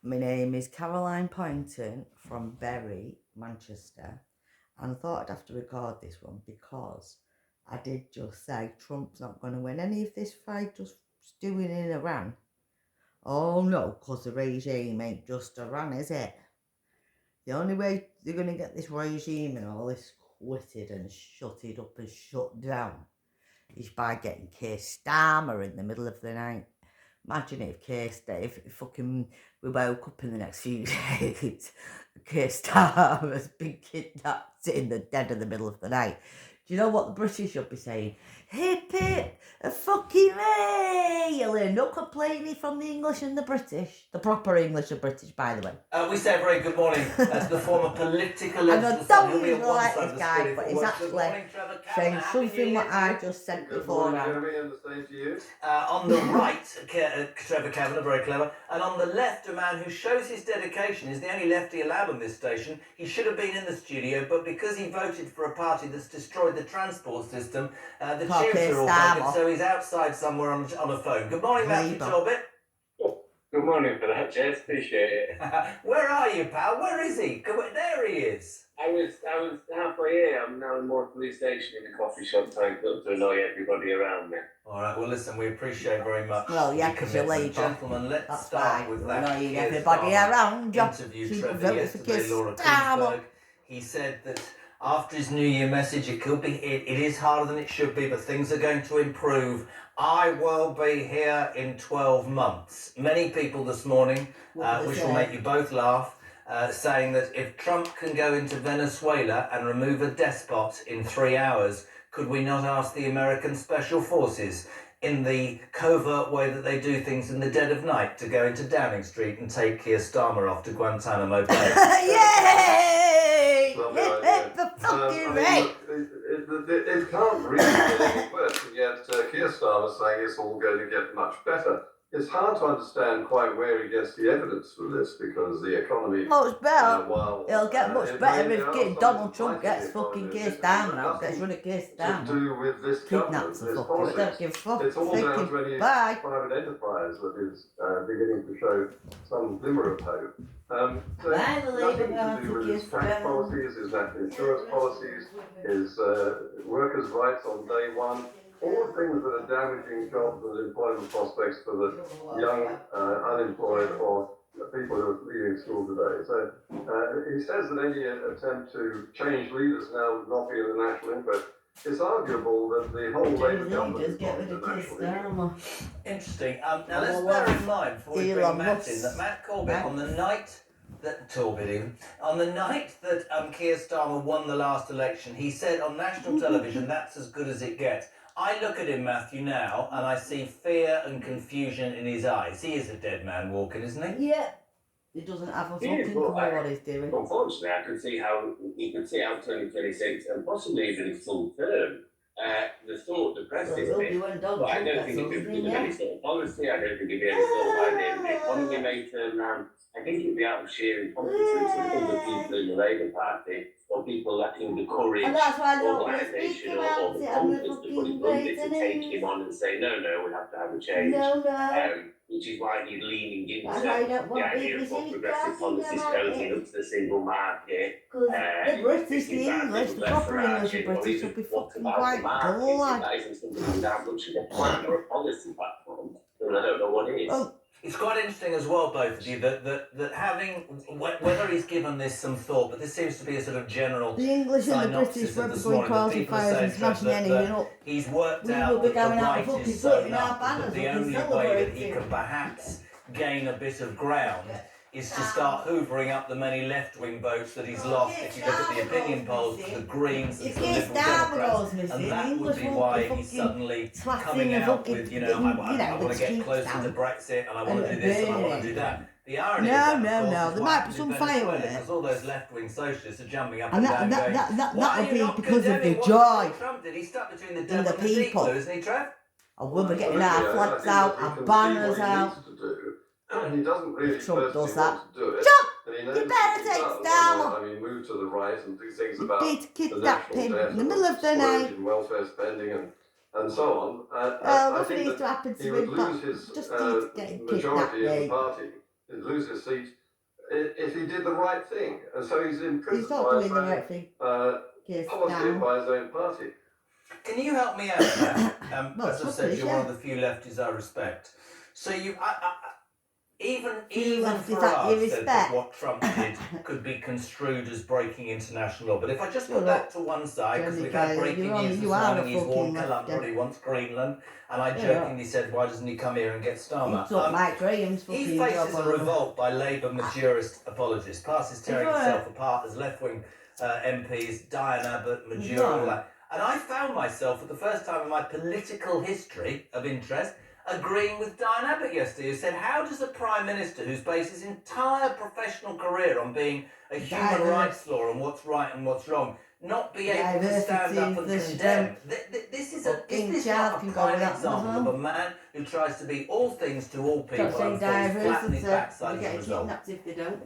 My name is Caroline Poynton from Bury, Manchester, and I thought I'd have to record this one because I did just say Trump's not going to win any of this fight just doing in Iran. Oh no, because the regime ain't just Iran, is it? The only way they're going to get this regime and all this quitted and shutted up and shut down is by getting Keir Starmer in the middle of the night. Imagine if fucking we woke up in the next few days, Keir Starmer's been kidnapped in the dead of the middle of the night. Do you know what the British should be saying? Hip hip, a fucking hey! You'll hear no complaining from the English and the British. The proper English and British, by the way. We say a very good morning to the former political And I don't even like this guy, but he's actually saying something what I just said before. On the right, Trevor Kavanagh, very clever. And on the left, a man who shows his dedication, is the only lefty allowed on this station. He should have been in the studio, but because he voted for a party that's destroyed the transport system, the tubes are all broken, so he's outside somewhere on a phone. Good morning, Matthew Torbett. Good morning for that, Jez. Appreciate it. Where are you, pal? Where is he? There he is. I was halfway here. I'm now in more police station in a coffee shop trying to annoy everybody around me. All right. Well, listen, we appreciate very much. Well, yeah, because you're Labour. Gentlemen, let's start with that. Annoying everybody around you. Interview Trevor yesterday, Laura Kuenssberg. He said that after his New Year message, it is harder than it should be, but things are going to improve. I will be here in 12 months. Many people this morning, which will make you both laugh, saying that if Trump can go into Venezuela and remove a despot in 3 hours, could we not ask the American Special Forces, in the covert way that they do things in the dead of night, to go into Downing Street and take Keir Starmer off to Guantanamo Bay? Yay! The fucking right! It can't really get any worse, and yet Keir Starmer saying it's all going to get much better. It's hard to understand quite where he gets the evidence for this, because the economy... Much better. It'll get much better if Donald Trump gets fucking Keir Starmer out, gets rid of Keir Starmer. To do with this Kidnaps the fucker. I don't give a fuck. It's all down to any Bye. private enterprise that is beginning to show some glimmer of hope. So nothing to do with his tax policies, his national insurance policies, his workers' rights on day one. All the things that are damaging jobs and employment prospects for the young, unemployed, or people who are leaving school today. So he says that any attempt to change leaders now would not be in the national interest. It's arguable that the whole Labour government is not in the national interest. Interesting. Now let's bear in mind, before we bring Matt in, that Matt Corbett, on the night that Keir Starmer won the last election, he said on national television, "That's as good as it gets." I look at him, Matthew, now, and I see fear and confusion in his eyes. He is a dead man walking, isn't he? Yeah. He doesn't have a fucking clue what he's doing. Unfortunately, I can see how 2026 and possibly even his full term. The thought depresses me. But I don't think it would be any sort of policy. I don't think it'd be any sort of idea the economy may turn around. I think it'd be out of sheer incompetence of other people in the Labour Party, or people lacking the courage, organisation, or the confidence to put it bluntly to take him on and say, no, we have to have a change. Which is why he's leaning into the idea of more progressive policies cozy up to the single market. The British, the English, the proper English and British should be fucking quite glad. That isn't something without much of a plan or a policy platform, then I don't know what it is. Well, it's quite interesting as well, both of you, that having, whether he's given this some thought, but this seems to be a sort of general the English and the British won't be going causing fires and smashing anything up. He's worked out that the right is so enough that the only way that he can perhaps gain a bit of ground is to start hoovering up the many left-wing votes that he's lost. If you look at the opinion polls, the Greens and the Liberal Democrats, and that would be why he's suddenly coming out with, I want to get closer to Brexit, and I want to do this, and I want to do that. The irony no, there might be some fire in it. Because all those left-wing socialists are jumping up and down going, that would be because of the joy Trump did? He's stuck between the in devil the and the deep people. blue, isn't he, Trev? And we'll be getting our flags out, our banners out. He doesn't really Trump does that. Want to do it. Trump, you better take Starmer. Move to the right and do things about kidnap him in the middle of the night. And welfare spending and so on. Nothing needs to happen to him, but just need to get him majority in the kidnapped. party lose his seat if he did the right thing. And so he's imprisoned He's not doing the right thing. Policy by his own party. Can you help me out there? Well, as I said, you're one of the few lefties I respect. So even for us, said that what Trump did could be construed as breaking international law. But if I just put that to one side, because we've had breaking news this morning, he's warned Colombia he wants Greenland, and I jokingly said, why doesn't he come here and get Starmer? He faces a revolt by Labour majorist apologists. Parties tearing itself apart as left-wing MPs, Diane Abbott, Majura, all that. And I found myself, for the first time in my political history of interest, agreeing with Diane Abbott yesterday, who said, how does a Prime Minister who's based his entire professional career on being a human rights law and what's right and what's wrong, not be able to stand up and condemn? This is not a prime example of a man who tries to be all things to all people and falls flat on his backside as a result. If they don't.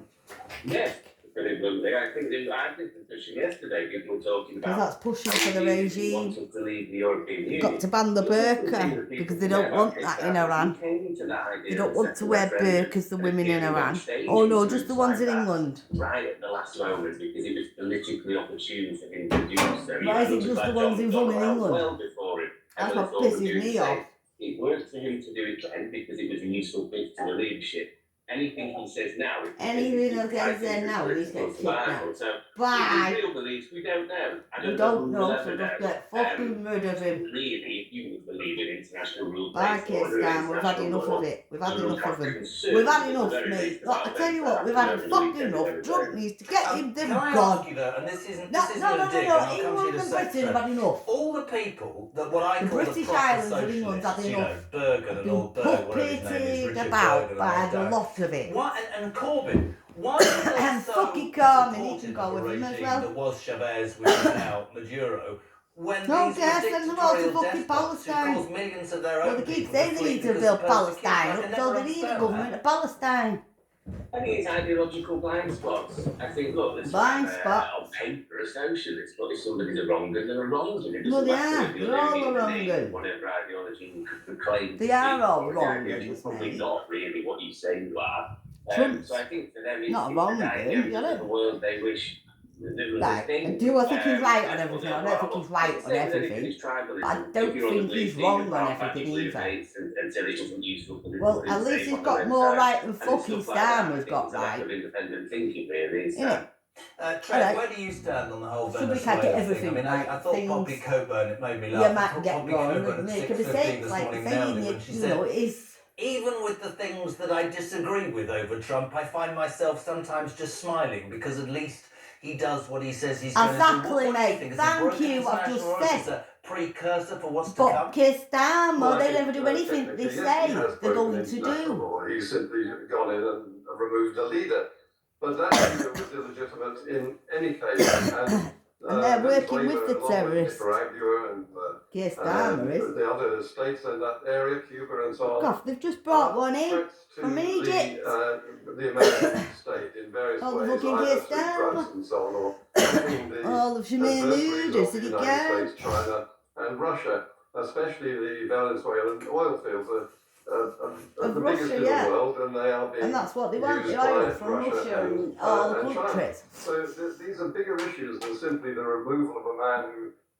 Yes. I think the discussion yesterday, people were talking about that's pushing for the regime. Wanted to leave the European Union. Got to ban the burqa because they don't want that in Iran. They don't want to wear burqas, the women in Iran. Oh no, just the ones in England. Right at the last moment because it was politically opportune for him to do so. Why is it just the ones in England? Well before it. That's what pisses me off. It worked for him to do it then because it was a useful bit to the leadership. Anything he says now, anything he says now, he's getting kicked out. So, bye. Real beliefs, we don't know. We don't know, so just get fucking rid of him. Really, if you would believe in international rules. Bye, Keir Starmer, we've had enough of it. We've had enough of him. We've had enough, mate. Look, I tell you what, we've had fucking enough. Trump needs to get him them gone. And this isn't a dig, and I'll come to you in a second. Have had enough. All the people that what I call the British proper Islands of England had socialists, enough. Bergen and all Berg, whatever his name is, Richard about Bergen by and the all that. lot of it. What, and Corbyn, why is there so fucking Corbyn, he can supportive go of a with him as regime well. that was Chavez, which is now Maduro, when No, these yes, send them all to dictatorial fucking despots who Palestine. cause millions of their Well, own they keep people saying to they flee need to because build of persecution. Palestine I can up, so never they need a understand government that. of Palestine. I think it's ideological blind spots. I think, look, there's Blind spots. on paper a socialist, but if somebody's a wrong-un, they're a wrong-un. Well, they are. They're all a wrong-un. Whatever ideology you could proclaim. They are all wrong-uns, You're probably mate. not really what you say you are. Trump's so I think for them, it's not the wrong-un, diagnosis get of it? the world they wish there was a Right, thing. do I think he's right on that's everything? what I they don't think are. he's right on everything. But I don't think he's wrong on everything either. Until it wasn't useful for the Well, at least he's got more right than fucking Starmer's got right. Independent thinking, really. Innit? Trev, where do you stand on the whole Somebody Venezuela can't get thing? everything I mean, right. I thought Poppy Things- Coburn, it made me You laugh. I might thought get Poppy wrong Coburn and at make a 6:15 mistake, this like morning nailed saying it when it, she you said, know, it is. even with the things that I disagree with over Trump, I find myself sometimes just smiling because at least he does what he says he's going to do. Exactly, What do mate. think? Is Thank it broken you, I've international just law? Is said. this a precursor for what's to But come? Keir Starmer, Well, I they think, never do anything they technically, say yes, he has they're broken going to international do. law. He's simply gone in and removed a leader. But that leader was illegitimate in any case. And they're working with the along terrorists. Nicaragua and Keir Starmer is. the other states in that area, Cuba and so on. God, they've just brought one in threats to from Egypt. the American state in various Oh, the ways, fucking either Keir through Starmer. drugs and so on, or between the All of Shemaine adversaries Noodles, of the did he United go? States, China, and Russia, especially the Venezuelan oil fields are Of the biggest Russia, in yeah. the world, and they are being And that's what they want, the used oil by from Russia and and all the China. countries. So these are bigger issues than simply the removal of a man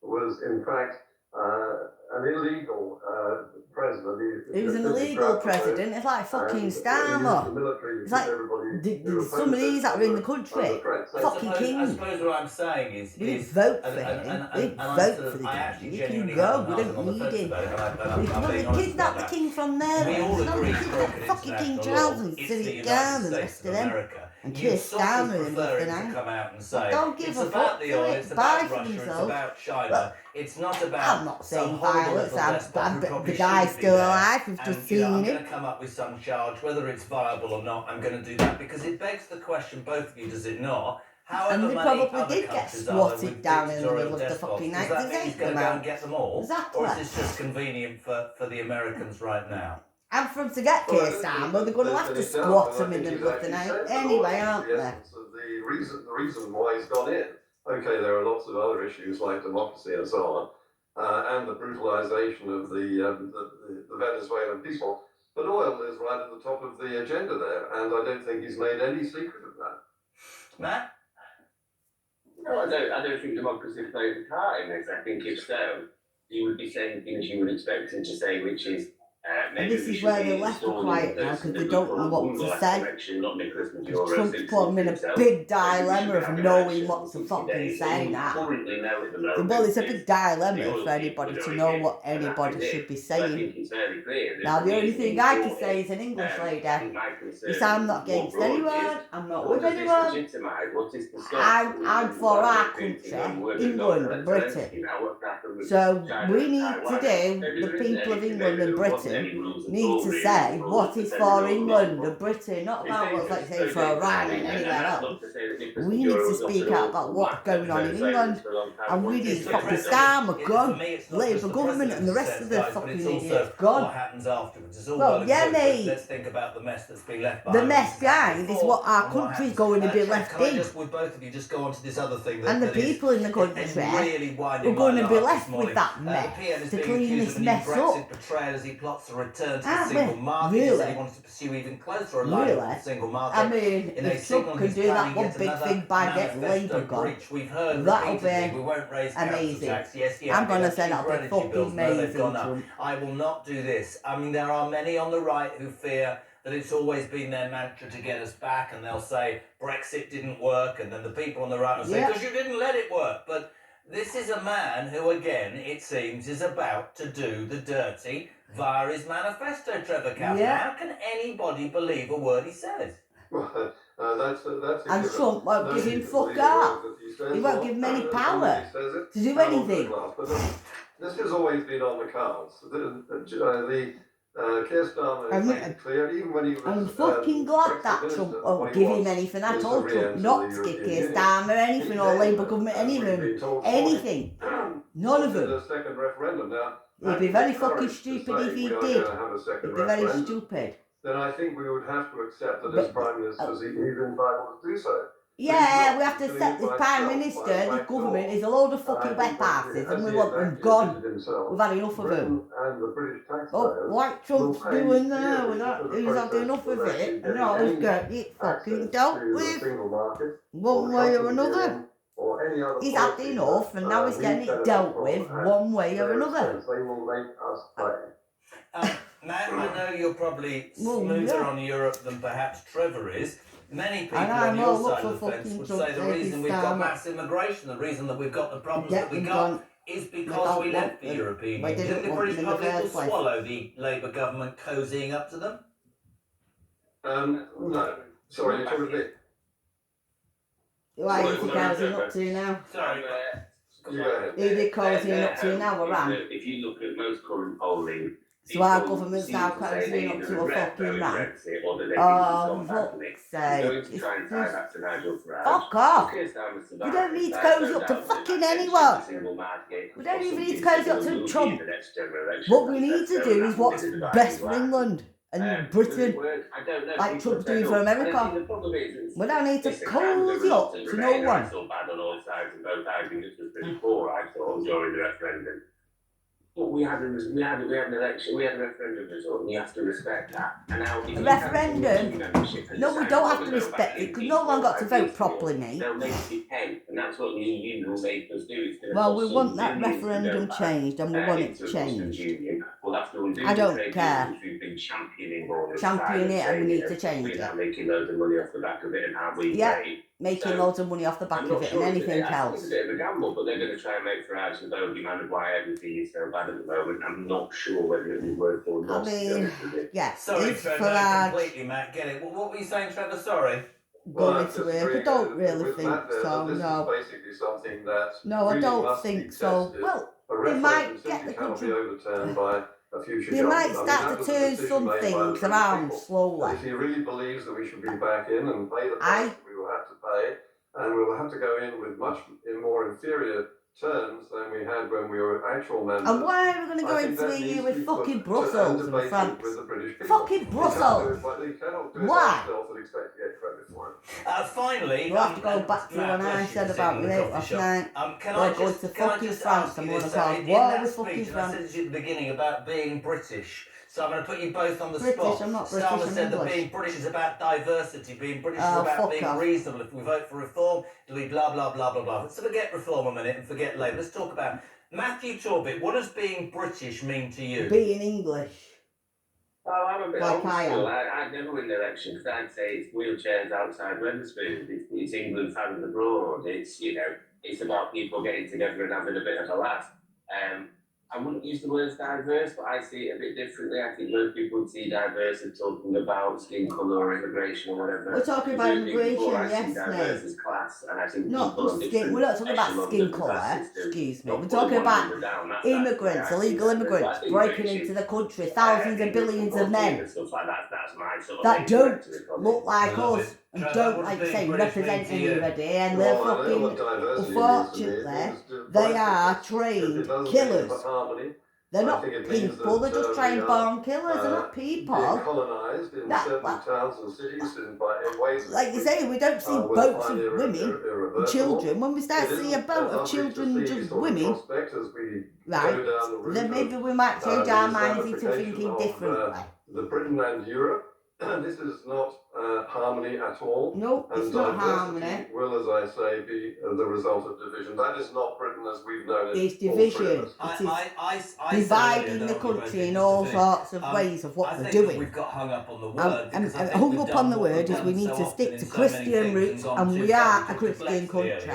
who was, in fact, an illegal president. He was an illegal president. It's like fucking Starmer. It's like some of these that are in the country. Fucking king. I suppose what I'm saying is... We didn't vote for him. We didn't vote for the king. He can go. We don't need him. They kidnapped the king from there. We all agree Fucking King Charles and City Guard and the rest of them. And Keir Starmer and everything. Come out and say, Don't give it's a about fuck the to oil, it. it's Buy about for Russia, it's themselves. about China. But it's not about I'm not some saying horrible violence. little despot who probably The guy's shouldn't be still there. alive. We've And, just you know, seen I'm it. going to come up with some charge, whether it's viable or not. I'm going to do that because it begs the question, both of you, does it not? However And they many probably other did get countries are there squatted with down in the dictatorial middle of the despots? fucking Does night that to mean he's take going to them go and out? get them all? Exactly. Or is this just convenient for the Americans right now? And for them to get Keir Starmer, they're going to have to squat him in the middle of the night anyway, aren't they? The reason why he's gone in. Okay, there are lots of other issues like democracy and so on, and the brutalization of the Venezuelan people. But oil is right at the top of the agenda there, and I don't think he's made any secret of that. Matt? No, I don't think democracy plays a part in this. I think if so, he would be saying things you would expect him to say, which is and this is where the left are quiet now because they don't know what to say. Trump's put them in a big dilemma of knowing what to fucking say now. Well, it's a big dilemma for anybody to know what anybody should be saying. Now, the only thing I can say is an English lady is I'm not against anyone, I'm not with anyone. I'm for our country, England and Britain. So we need to do, the people of England and Britain need to say what is for England and Britain, not about what's like say for Iran and anywhere else. We need to speak out about what's going on in England, and we need to fucking scam a gun, Labour government and the rest of the fucking idiots gone. What happens afterwards is all well, yeah, mate. Let's think about the mess that's been left behind. The mess behind is what our country's going to be left in. With both of you, just go on to this other thing. And the people in the country are going to be left with that mess to clean this mess up. Betrayal as he plots to return to the single market. He said he wants to pursue even closer alignment with the single market. I mean, if Trump can do that one big thing by getting Labour gone, that'll be amazing. I'm going to say that'll be fucking amazing. I will not do this. I mean, there are many on the right who fear that it's always been their mantra to get us back, and they'll say Brexit didn't work, and then the people on the right will say, because you didn't let it work. But this is a man who, again, it seems, is about to do the dirty via his manifesto, Trevor Cavan. How can anybody believe a word he says? Well, that's and Trump won't give him fuck up. He won't give him any power to do anything. This has always been on the cards. Keir Starmer made it clear, even when he was... I'm fucking glad that Trump won't give him anything. I told Trump not to give Keir Starmer anything, or Labour government anything. None of them. The second referendum now. He'd be very fucking stupid if he did. He'd be very stupid. Then I think we would have to accept that as Prime Minister he's entitled to do so. Yeah, we have to accept this Prime Minister, this government is a load of fucking wet asses, and we want them gone. We've had enough of them. Oh, what Trump's doing now with that, he's had enough of it, and now he's got it fucking dealt with one way or another. He's had enough, and now he's getting it dealt with one way or another. Matt, I know you're probably smoother on Europe than perhaps Trevor is. Many people on your side of the fence would say the reason we've got mass immigration, the reason that we've got the problems that we got, is because we left the European Union. Didn't the British public swallow the Labour government cozying up to them? No. Sorry, you're talking about... Why is he cozying up to now? Sorry, who they cozying up to now, Iran? If you look at most current polling, so our government's now cozying up to a fucking man. Oh, fuck's sake. Fuck off. We don't need to cozy up to fucking anyone. We don't even need to cozy up to Trump. What we need to do is what's best for England and Britain, like Trump's doing for America. We don't need to cozy up to no one. But we had an election, we had a referendum result, and you have to respect that. And now, a referendum? No, we don't have to respect it, because no one got to vote properly, mate. They'll make it pay, and that's what the EU will make us do. Well, we want that referendum changed, and we want it changed. I don't care. Champion it, and we need to change it. Making loads of money off the back of it, and how we making loads of money off the back of it, and anything else. It's a bit of a gamble, but they're going to try and make Farage and Bogey man of why everything is so bad at the moment. I'm not sure whether it will work or not. I mean, sorry, Trevor, completely, Matt, get it. What were you saying, Trevor? Sorry. Going to work. I don't really think so, no. Basically something that no, I don't think so. Well, they might get the country... They might start to turn some things around slowly. If he really believes that we should be back in and pay the price we will have to pay, and we will have to go in with much more inferior terms than we had when we were actual members. And why are we going to go into EU with fucking Brussels and France? Fucking Brussels! Why? Finally, we'll have to go back to what I said about me last night. We're going to fucking France and we're going to cause war with fucking France. I said at the beginning about being British. So I'm going to put you both on the British, spot. I'm not British, Starmer I'm said that English. being British is about diversity. Being British is about being reasonable. If we vote for reform, it'll be blah, blah, blah, blah, blah. Let's forget reform a minute and forget Labour. Let's talk about Matthew Torbit. What does being British mean to you? Being English. Oh, I'm a bit Like old I school. am. I'd never win the election because I'd say it's wheelchairs outside Wetherspoons. It's England fans abroad. It's, you know, it's about people getting together and having a bit of a laugh. I wouldn't use the word diverse, but I see it a bit differently. I think most people would see diverse as talking about skin colour or immigration or whatever. We're talking about immigration, yes, diverse as class, and I think not skin. We're not talking about skin colour. Excuse me. We're talking about immigrants, illegal immigrants breaking into the country, thousands and billions of men that don't look like us and don't, like you say, represent anybody, and they're fucking. Unfortunately, they are trained killers. They're not people, they're just trained born killers, they're not people. Being colonised in certain towns and cities in ways. Like you say, we don't see boats of women and children. When we start seeing a boat of children and just women, right, then maybe we might change our minds into thinking differently. The Britain and Europe, this is not harmony at all. No, it's not harmony. Will, as I say, be the result of division. That is not Britain as we've known it. It's division. It is dividing the country in all sorts of ways of what they're doing. We've got hung up on the word. And hung up on the word is we need to stick to Christian roots, and we are a Christian country.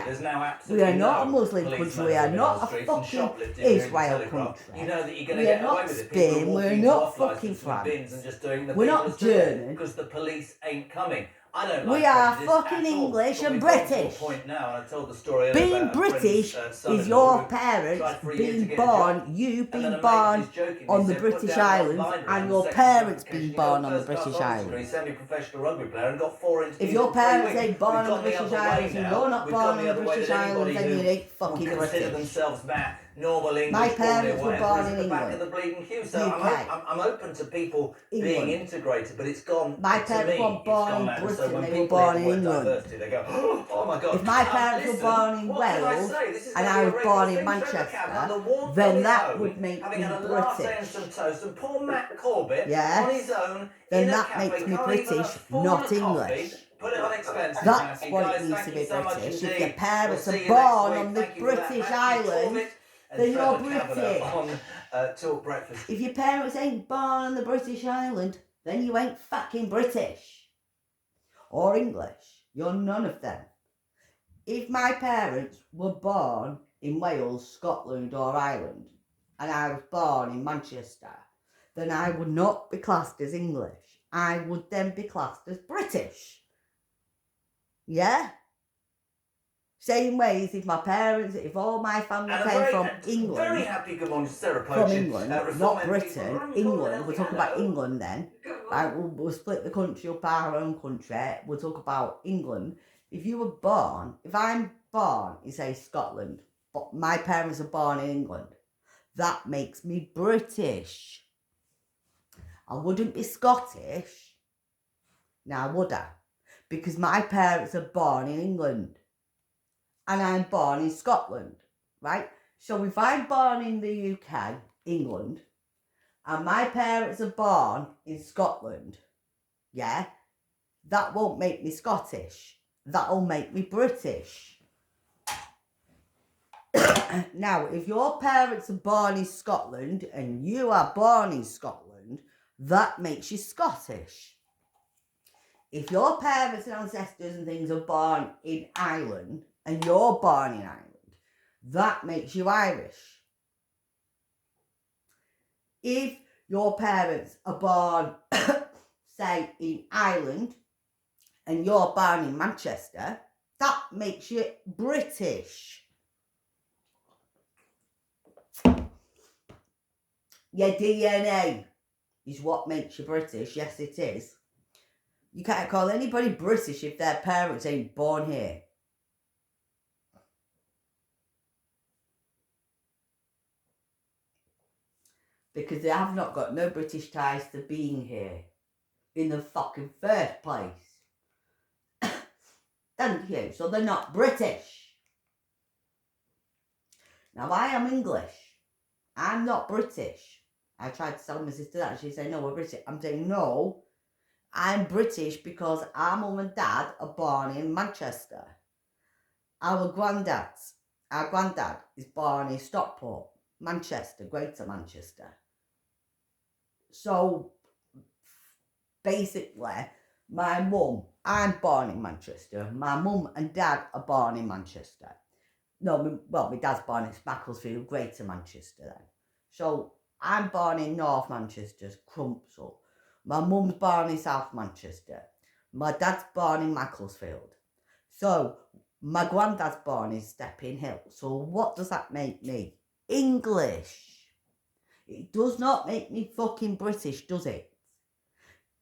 We are not a Muslim country. We are not a fucking Israel country. We are not Spain. We're not fucking France. We're not German. Because the police ain't coming. I don't we are fucking English and British. Being British is your parents being born, you being born on the British Islands, and your parents being born on the British Islands. If your parents ain't born on the British Islands and you're not born on the British Islands, then you ain't fucking British. Normal English. My parents were born in England. So I'm open to people being integrated, but it's gone. My parents were born in Britain, they were born in England. They go, oh my God. If my parents were born in Wales and I was born in Manchester, then that would make me British. And poor Matt Corbett on his own, then that makes me British, not English. Put it on expenses. That's what it needs to be British. If your parents are born on the British Islands, then you're British. Talk breakfast. If your parents ain't born on the British island, then you ain't fucking British. Or English. You're none of them. If my parents were born in Wales, Scotland or Ireland, and I was born in Manchester, then I would not be classed as English. I would then be classed as British. Yeah? Same way as if my parents, if all my family came from England, very happy, good morning, Sarah from England, not Britain, England, we'll talk about England then, right, we'll split the country up our own country, we'll talk about England. If you were born, if I'm born in, say, Scotland, but my parents are born in England, that makes me British. I wouldn't be Scottish, now would I? Because my parents are born in England. And I'm born in Scotland, right? So if I'm born in the UK, England, and my parents are born in Scotland, yeah, that won't make me Scottish. That'll make me British. Now, if your parents are born in Scotland and you are born in Scotland, that makes you Scottish. If your parents and ancestors and things are born in Ireland, and you're born in Ireland, that makes you Irish. If your parents are born, say, in Ireland, and you're born in Manchester, that makes you British. Your DNA is what makes you British, yes it is. You can't call anybody British if their parents ain't born here. Because they have not got no British ties to being here in the fucking first place. Thank you. So they're not British. Now I am English. I'm not British. I tried to tell my sister that. She said, no, we're British. I'm saying, no, I'm British because our mum and dad are born in Manchester. Our granddad is born in Stockport, Manchester, Greater Manchester. So, basically, my mum, I'm born in Manchester. My mum and dad are born in Manchester. No, my dad's born in Macclesfield, Greater Manchester then. So, I'm born in North Manchester, Crumpsall. My mum's born in South Manchester. My dad's born in Macclesfield. So, my granddad's born in Stepping Hill. So, what does that make me? English. It does not make me fucking British, does it?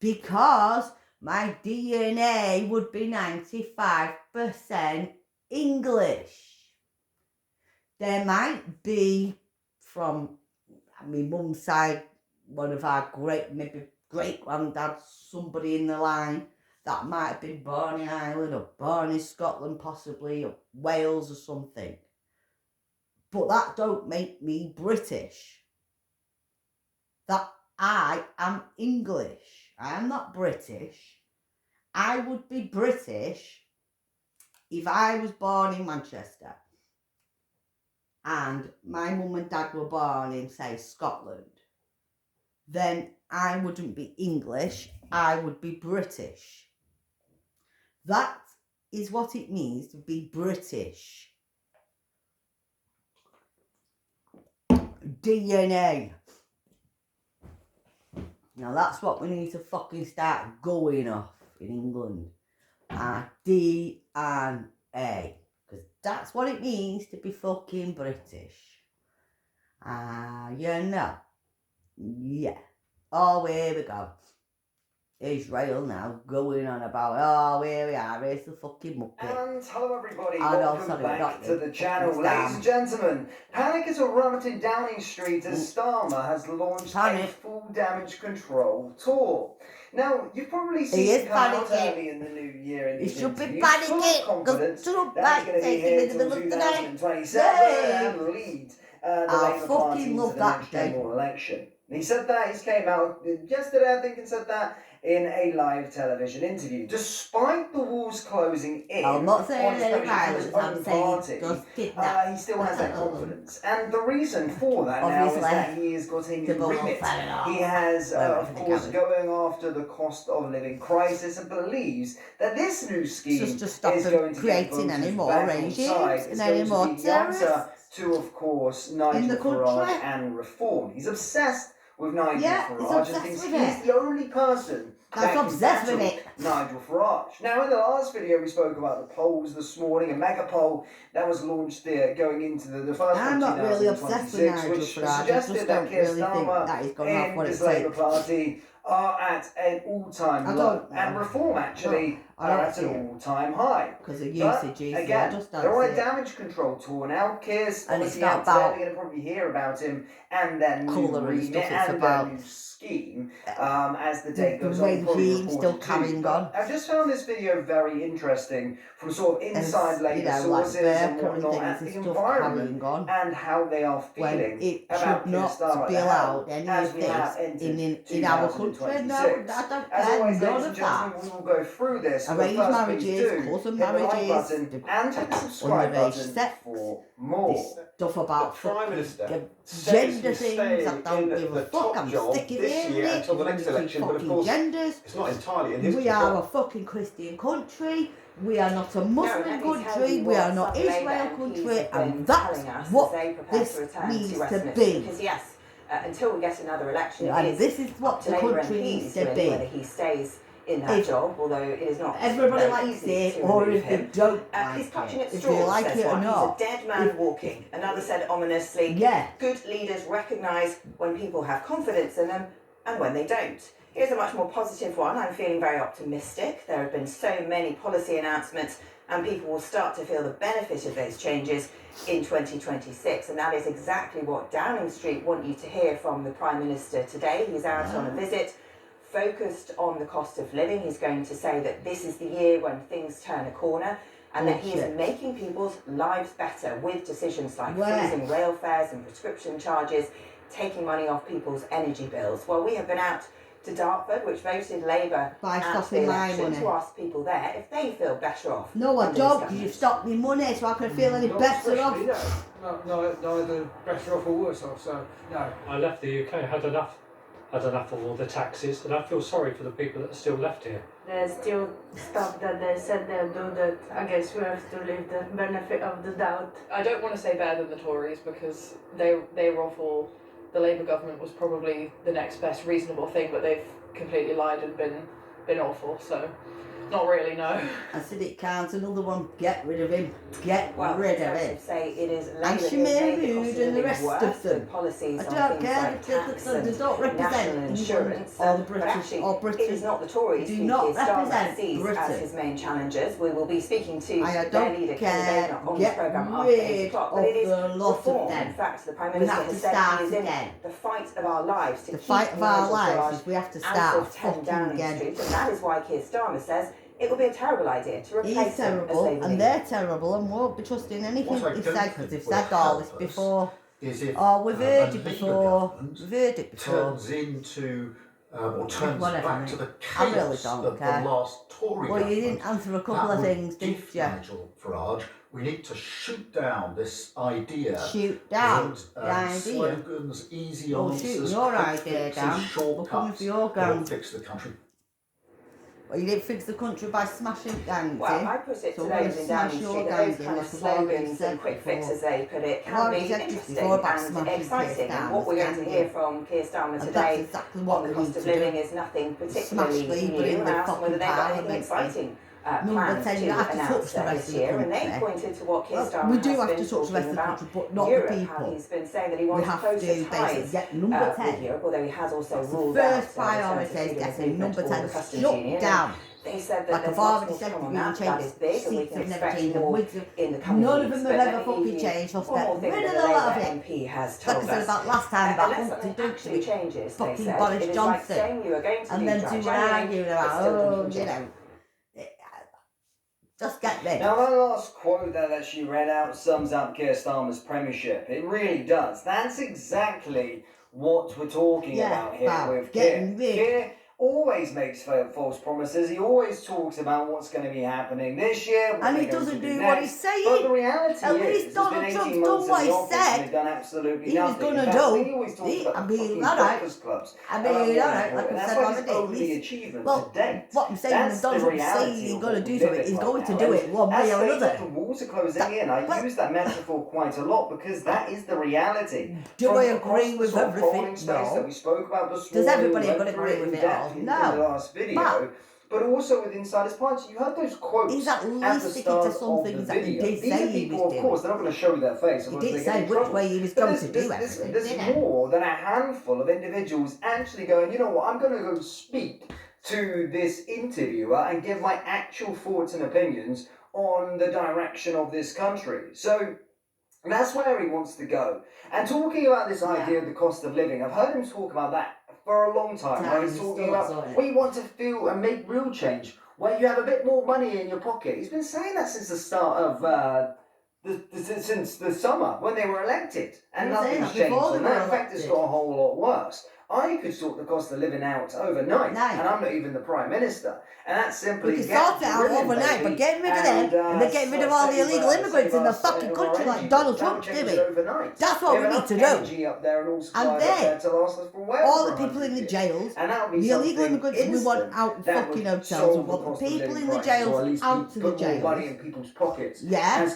Because my DNA would be 95% English. There might be from my mum's side, one of our great-granddads, somebody in the line that might have been born in Ireland or born in Scotland possibly, or Wales or something. But that don't make me British. That I am English. I am not British. I would be British if I was born in Manchester and my mum and dad were born in, say, Scotland. Then I wouldn't be English, I would be British. That is what it means to be British. DNA. Now that's what we need to fucking start going off in England. DNA. Because that's what it means to be fucking British. You know. Yeah. Oh, here we go. Israel now going on about, oh, here we are, here's the fucking muppet. And hello everybody, welcome back to the channel. Ladies and gentlemen, panic has erupted Downing Street as Starmer has launched a full damage control tour. Now, you've probably seen it come out early in the new year in these interviews, full of confidence that he's going to be here till 2027 and lead the Labour Party into the next general election. And he said that, he came out yesterday, I think, and said that in a live television interview. Despite the walls closing in, I'm not saying any violence, I'm saying he still has that confidence. And the reason for that now is that he has got a new remit. He has, of course, going after the cost of living crisis and believes that this new scheme is going to creating any more regimes and any more terrorists. To, of course, Nigel Farage and reform. He's obsessed with Nigel Farage and thinks he's the only person that's obsessed with it. Nigel Farage. Now, in the last video, we spoke about the polls this morning, a mega poll that was launched there going into the first one, 2026, which suggested that Keir Starmer and his Labour Party are at an all-time low, and reform actually are at an all-time high. Because of usages, again, they're on a damage control tour now. Keir's obviously out today, we're going to probably hear about him and then new remit and their new scheme as the day goes on. Regime still carrying on. I've just found this video very interesting from sort of inside Labour sources and whatnot, and the environment and how they are feeling it about should not be allowed any of this in our country. No, I don't As always, care, ladies and gentlemen, we will go through this. Arranged marriages, cousin marriages, and hit the subscribe button for more. Stuff about Prime Minister gender things, I don't give a fuck, I'm sticking this year until the next election, but of course genders. It's not entirely in his We are a fucking Christian country, we are not a Muslim country, we are not Israel country, and that's what this needs to be. Because yes, until we get another election, and this is what the country needs to be. Whether he stays in that job, although it is not everybody likes it, or if they don't he's clutching at straws, if you like it or not. He's a dead man walking. Another said ominously, good leaders recognise when people have confidence in them and when they don't. Here's a much more positive one. I'm feeling very optimistic. There have been so many policy announcements and people will start to feel the benefit of those changes in 2026. And that is exactly what Downing Street want you to hear from the Prime Minister today. He's out on a visit focused on the cost of living. He's going to say that this is the year when things turn a corner and that he is making people's lives better with decisions like freezing rail fares and prescription charges, taking money off people's energy bills. Well, we have been out to Dartford, which voted Labour by at stopping the my election, money. to ask people there if they feel better off. No, I don't, because you've stopped me money, so I can feel any better off. No, neither better off or worse off, so no. I left the UK, had enough of all the taxes, and I feel sorry for the people that are still left here. There's still stuff that they said they'll do that I guess we have to leave the benefit of the doubt. I don't want to say better than the Tories because they were awful. The Labour government was probably the next best reasonable thing, but they've completely lied and been awful, so not really, no. I said it can't, another one, get rid of him, get rid of him. Say it is And Shemay Rude and the rest of them. Policies I on don't things care like if tax they don't represent national insurance, or the but British actually, or Britain. it is not the Tories Do who not Keir Starmer represent sees Britain. as his main challengers. We will be speaking to I their don't leader, Keir care. Starmer, on the Get programme after 8 rid o'clock. of But it is the lot of reform. them. In fact, the Prime We Minister have has to said start he is in again. the fight of our lives to The keep fight of our Nigel lives Farage is we have to out start of 10 fucking Downing again. Street, and that is why Keir Starmer says it would be a terrible idea to replace He's him as terrible, Labour and leader. they're terrible, and won't be trusting anything What I they've don't said, because think they've will said all this help us before. is if Oh, we've a heard it Labour before. government We've heard it before. turns into or turns Whatever, back mate. to the I really chaos don't of care. the last Tory Well, government. you didn't answer a couple that of would things, did gift you? Nigel Farage. We need to shoot down this idea. Shoot down that, the idea. slogans, easy Well, answers, shoot your quick idea fixes, down. We're shortcuts coming for your that gang. will fix the country. Well, you didn't fix the country by smashing gangs, Well, I put it so to we're those gonna in smash Downing your Street that gangs those kind of like I've already slogans said and quick before. fix, as they put it, I've can already be said this interesting before about and smashing Keir exciting. And what we're going to Starmer's hear gang. from Keir Starmer And that's today exactly on what the we cost need of to do. living is nothing Smash particularly Labour new. in And the asked them whether fucking they've got anything parliament. exciting Number planned 10, you to have to touch announce the rest this of the year. And they country. pointed to what Keir Well, Starmer we do has have been to touch the talking rest of the about country, but not Europe, the how people. he's been saying that he We wants have to closer basically ties get number with 10. Europe, although he has also That's the ruled out first priority is getting number 10 shut down. They said that Like there's I've lots already more to said, come to on you that. That is change big, and we seats can have never expect changed, and more wigs in the coming none of weeks. them But have let ever me fucking give you changed, so one more get thing rid that of the the lot of Labour it. MP has Like told I said us. about last time, about Unless Humpty something Dumpty actually with changes, they fucking said, Boris it is like Johnson. saying you are going to And do then dry do an January, arguing but about, still oh, drinking you gin. know, just get rid. Now, that last quote there that she read out sums up Keir Starmer's premiership. It really does. That's exactly what we're talking about here with Keir. Keir always makes false promises. He always talks about what's going to be happening this year, and he doesn't do what he's saying. But the reality At is, least Donald Trump's done what he said they've done absolutely he was nothing. going to In fact, do. He always talks about I the mean, fucking all right. breakfast clubs. I mean, all right, like I that's said like his already. only achievement Well, to date. what I'm saying, That's when Donald the Trump's saying reality he's of going to what do we something, live he's in going right to now. do it one way or As another. stated, the water closing in. I use that metaphor quite a lot because that is the reality. Do From I across agree the with sort of everything? polling space that we spoke about this Does morning, everybody went agree through it in with it depth all? in No. the last video. But also with Insider's Punch, you heard those quotes He's at at least the sticking start to some of the things that he video. did These say are he people, was of doing. course, they're not going to show you their face. He otherwise did they get say in which trouble. way he was But going to do everything, There's didn't he? more than a handful of individuals actually going, you know what, I'm going to go speak to this interviewer and give my actual thoughts and opinions on the direction of this country. So that's where he wants to go. And talking about this idea of the cost of living, I've heard him talk about that for a long time. Where he's talking about we want to feel and make real change where you have a bit more money in your pocket. He's been saying that since the start of since the summer when they were elected, and nothing's changed on that. In fact, it's got a whole lot worse. I could sort the cost of living out overnight, and I'm not even the Prime Minister. And that's simply we can sort it out overnight, but getting rid of them and then getting rid of all the illegal immigrants in the fucking country like Donald Trump's doing. That's what we need to do. And then all the people in the jails, the illegal immigrants we want out fucking hotels, we want the people in the jails out to the jails. Yeah,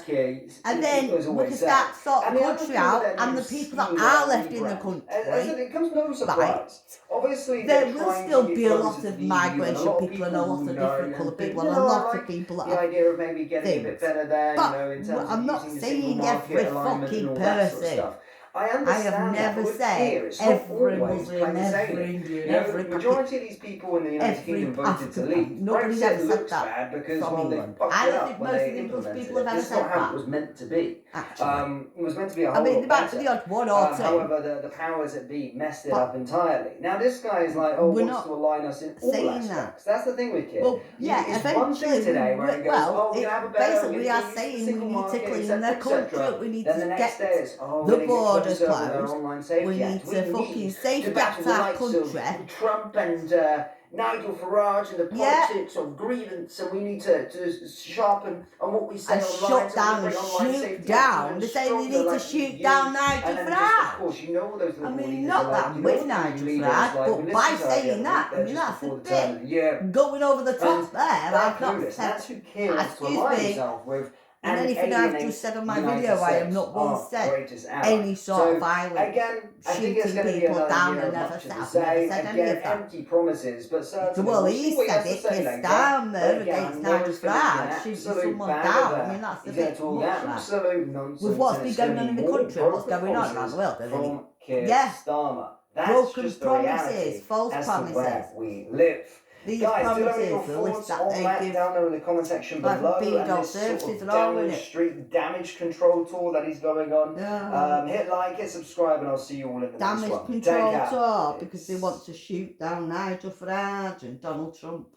and then we can start sorting the country out, and the people that are left in the country. It comes no surprise. Obviously, there will still be a lot of migration people and a lot of different colour people and a lot of people that the idea of maybe getting a bit better there, but you know, in terms I'm of not using the saying single market every alignment fucking and all that sort of person. stuff. I I understand have never that, said every Muslim, every Indian, every the majority of these people in the United Kingdom voted to leave. Nobody's ever said looks that bad because from they England. fucked I it don't up think when most they of the English implemented people have it. ever This is said not how that. it was meant to be. Actually. It was meant to be a whole I mean, lot there might better. be the odd one or two. However, the powers that be messed it up entirely. Now this guy is like, We're wants to align us in all saying aspects. That's the thing with Kit. Well, yeah, it's one thing eventually, today where he goes, oh, we're it, gonna have a better, basically we are saying we need to clean their country up, we need to get the the borders borders observe their closed. online safety We act. need to fucking safety act the our likes of country. Trump and Nigel Farage and the politics of grievance, and we need to sharpen on what we say And online. shut down and shoot down. They're saying they need to shoot down Nigel Farage. Of course, you know all those I mean, leaders not are that like, I'm you know with what Nigel leaders Farage, like, but we by listened to her the saying other that, week I mean, just that's a before the turn of the year. bit going over the top there. I've not clueless. said, That's who Keir wants to excuse align me, himself with. and anything I've just said on my video, I have not once said any sort of violence, again, I think it's shooting going to be people down. I year never much said, to I've say. never said any Again, of that. empty promises, but certainly Well, we'll he see what said he it, has to say Keir later. Starmer Again, against I know Nigel it's going to be Farage, an shooting absolute someone bang down. of I mean, that's a he's going bit to talk much, that. absolute nonsense. With what's and been it's going gonna on in be the more country and what's broken going on around promises the world, I think. from Keir Yeah. Starmer. That's Broken just the promises, reality false as promises. to where we live. These Guys, do let me know promises, your the list thoughts that on they that give, down there in the comment section like below, BDOS and this services sort of and all, down the innit? street damage control tour that he's going on. Yeah. Hit like, hit subscribe, and I'll see you all in the next damage one. control Take care. tour because they want to shoot down Nigel Farage and Donald Trump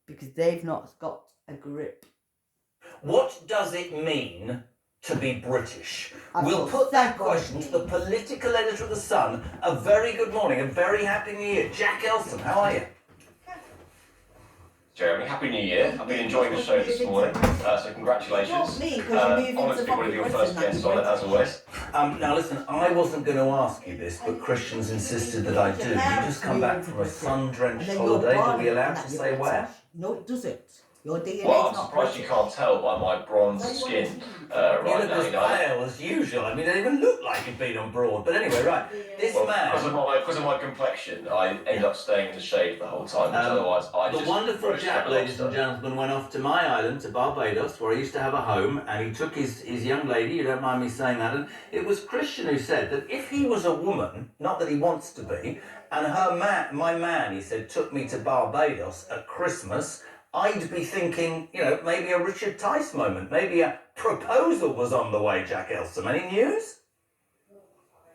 because they've not got a grip. What does it mean to be British? I We'll thought put that so. question to the political editor of The Sun. A very good morning, a very happy new year. Jack Elson, how are you? Jeremy, Happy New Year. I've been enjoying the show this morning, so congratulations. Not me, because you're moving Honoured to to be one of your fucking first Britain, guests on it, as always. Now listen, I wasn't going to ask you this, but Christians insisted that I do. You just come back from a sun-drenched holiday. Are we allowed to say where? No, it doesn't. Your DNA's Well, I'm not surprised British. you can't tell by my bronzed skin You right look now. as pale as usual. I mean, they don't even look like you've been on broad. But anyway, right, this man... Because of my complexion, I ended up staying in the shade the whole time, which otherwise I The just... wonderful roast Jack, down ladies and lobster. gentlemen, went off to my island, to Barbados, where I used to have a home, and he took his young lady, you don't mind me saying that, and it was Christian who said that if he was a woman, not that he wants to be, and my man, he said, took me to Barbados at Christmas, I'd be thinking, you know, maybe a Richard Tice moment, maybe a proposal was on the way, Jack Elson. Any news?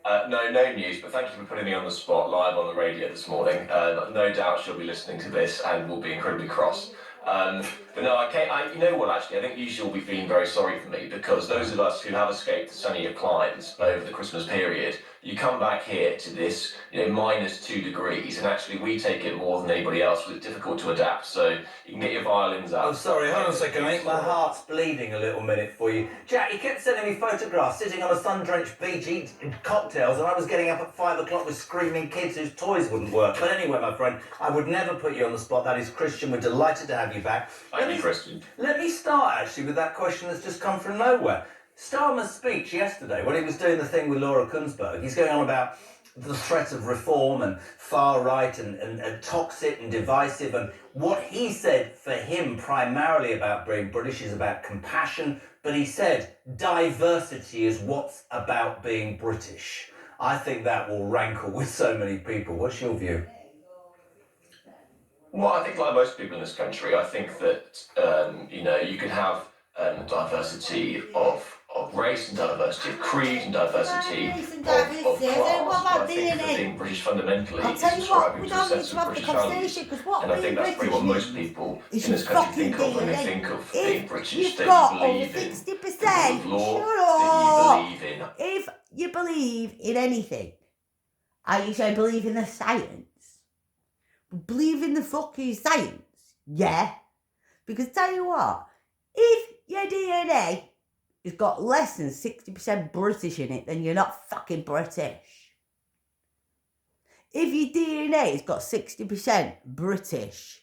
No news, but thank you for putting me on the spot live on the radio this morning. No doubt she'll be listening to this and will be incredibly cross. But no, you know what, actually, I think you should all be feeling very sorry for me, because those of us who have escaped the sunnier climes over the Christmas period, you come back here to this, -2 degrees, and actually we take it more than anybody else, because it's difficult to adapt, so you can get your violins out. Oh, sorry, hold on a second, mate. My heart's bleeding a little minute for you. Jack, you kept sending me photographs sitting on a sun-drenched beach eating cocktails, and I was getting up at 5 o'clock with screaming kids whose toys wouldn't work. But anyway, my friend, I would never put you on the spot. That is Christian. We're delighted to have you back. Thank you, Christian. Let me start, actually, with that question that's just come from nowhere. Starmer's speech yesterday, when he was doing the thing with Laura Kunsberg, he's going on about the threat of reform and far right and toxic and divisive, and what he said for him primarily about being British is about compassion, but he said diversity is what's about being British. I think that will rankle with so many people. What's your view? Well, I think like most people in this country, I think that, you can have diversity of race and diversity of creed and diversity of class. I think that being British fundamentally is subscribing to a sense of British values. And I think that's pretty what most people in this country think of when they think of being British. That you believe in the rule of law, that you believe in... If you believe in anything, and you say believe in the science, believe in the fucking science, yeah? Because tell you what, if your DNA has got less than 60% British in it, then you're not fucking British. If your DNA has got 60% British,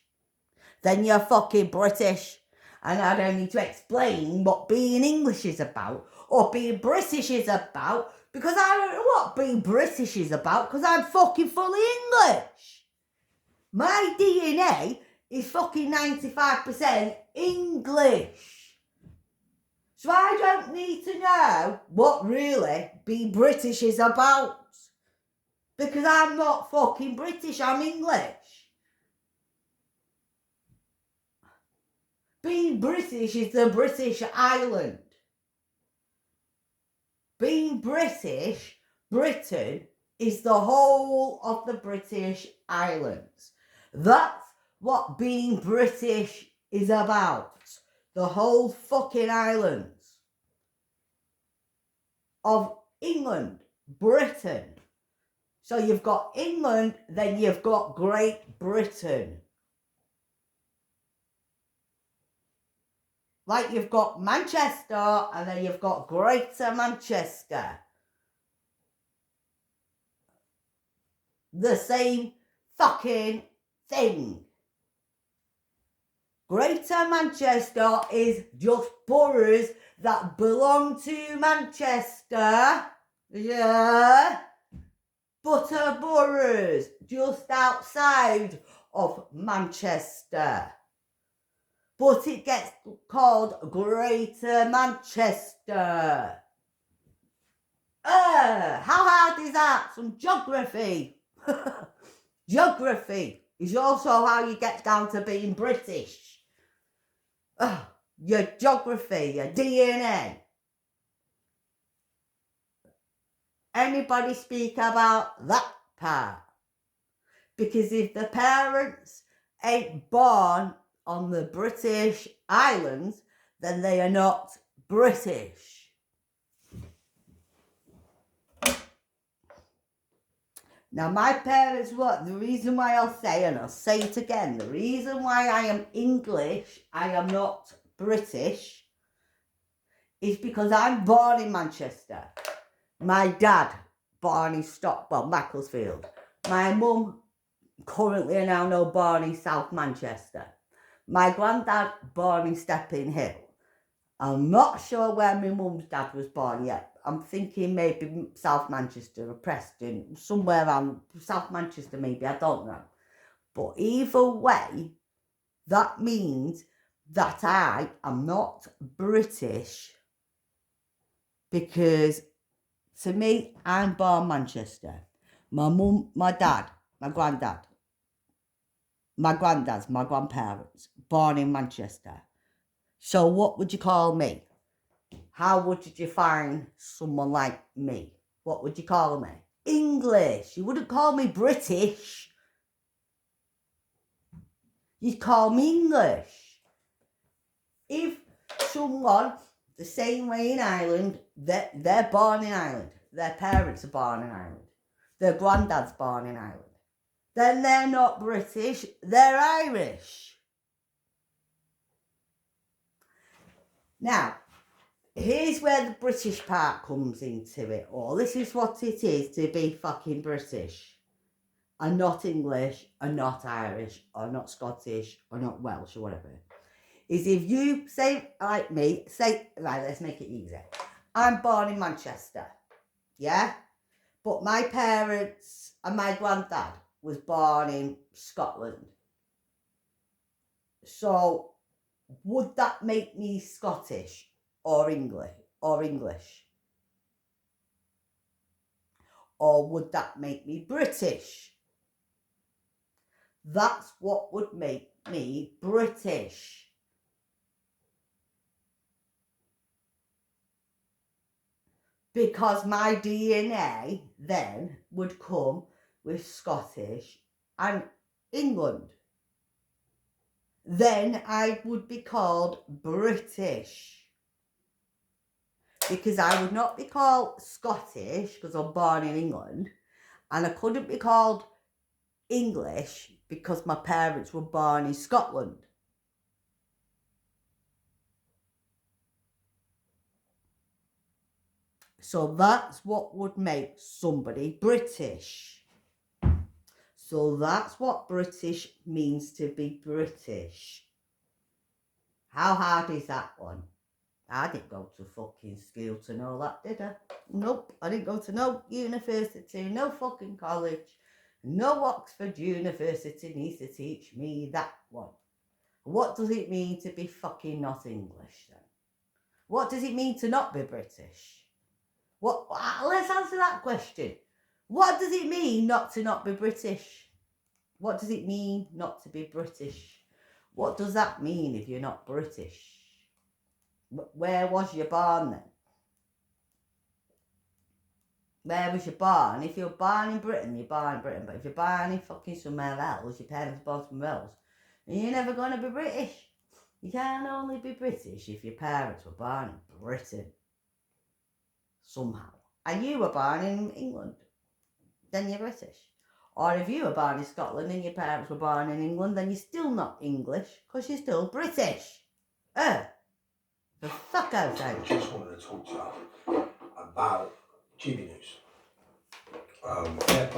then you're fucking British. And I don't need to explain what being English is about or being British is about, because I don't know what being British is about, because I'm fucking fully English. My DNA is fucking 95% English. So I don't need to know what really being British is about. Because I'm not fucking British, I'm English. Being British is the British island. Being British, Britain, is the whole of the British Islands. That's what being British is about. The whole fucking islands of England, Britain. So you've got England, then you've got Great Britain. Like you've got Manchester, and then you've got Greater Manchester. The same fucking thing. Greater Manchester is just boroughs that belong to Manchester. Yeah. But are boroughs just outside of Manchester. But it gets called Greater Manchester. How hard is that? Some geography. Geography is also how you get down to being British. Your geography, your DNA. Anybody speak about that part? Because if the parents ain't born on the British Islands, then they are not British. Now, my parents, the reason why I'll say, and I'll say it again, the reason why I am English, I am not British, is because I'm born in Manchester. My dad, born in Macclesfield. My mum, currently I now know, born in South Manchester. My granddad, born in Stepping Hill. I'm not sure where my mum's dad was born yet. I'm thinking maybe South Manchester or Preston, somewhere around South Manchester maybe, I don't know. But either way, that means that I am not British, because to me, I'm born Manchester. My mum, my dad, my granddad, my granddads, my grandparents, born in Manchester. So what would you call me? How would you define someone like me? What would you call me? English. You wouldn't call me British. You'd call me English. If someone, the same way in Ireland, they're born in Ireland. Their parents are born in Ireland. Their granddad's born in Ireland. Then they're not British, they're Irish. Now, here's where the British part comes into it all. This is what it is to be fucking British. And not English, and not Irish, or not Scottish, or not Welsh, or whatever. Is if you say, like me, say, right, let's make it easy. I'm born in Manchester, yeah? But my parents and my granddad was born in Scotland. So, would that make me Scottish or English? Or would that make me British? That's what would make me British. Because my DNA then would come with Scottish and England. Then I would be called British. Because I would not be called Scottish because I'm born in England. And I couldn't be called English because my parents were born in Scotland. So that's what would make somebody British. So that's what British means, to be British. How hard is that one? I didn't go to fucking school to know that, did I? Nope, I didn't go to no university, no fucking college. No Oxford University needs to teach me that one. What does it mean to be fucking not English then? What does it mean to not be British? Let's answer that question. What does it mean not to be British? What does it mean not to be British? What does that mean if you're not British? Where was you born then? Where was you born? If you're born in Britain, you're born in Britain. But if you're born in fucking somewhere else, your parents are born somewhere else, you're never going to be British. You can only be British if your parents were born in Britain. Somehow. and you were born in England, then you're British. Or if you were born in Scotland and your parents were born in England, then you're still not English, because you're still British. For fuck out I there. just wanted to talk to you about GB News.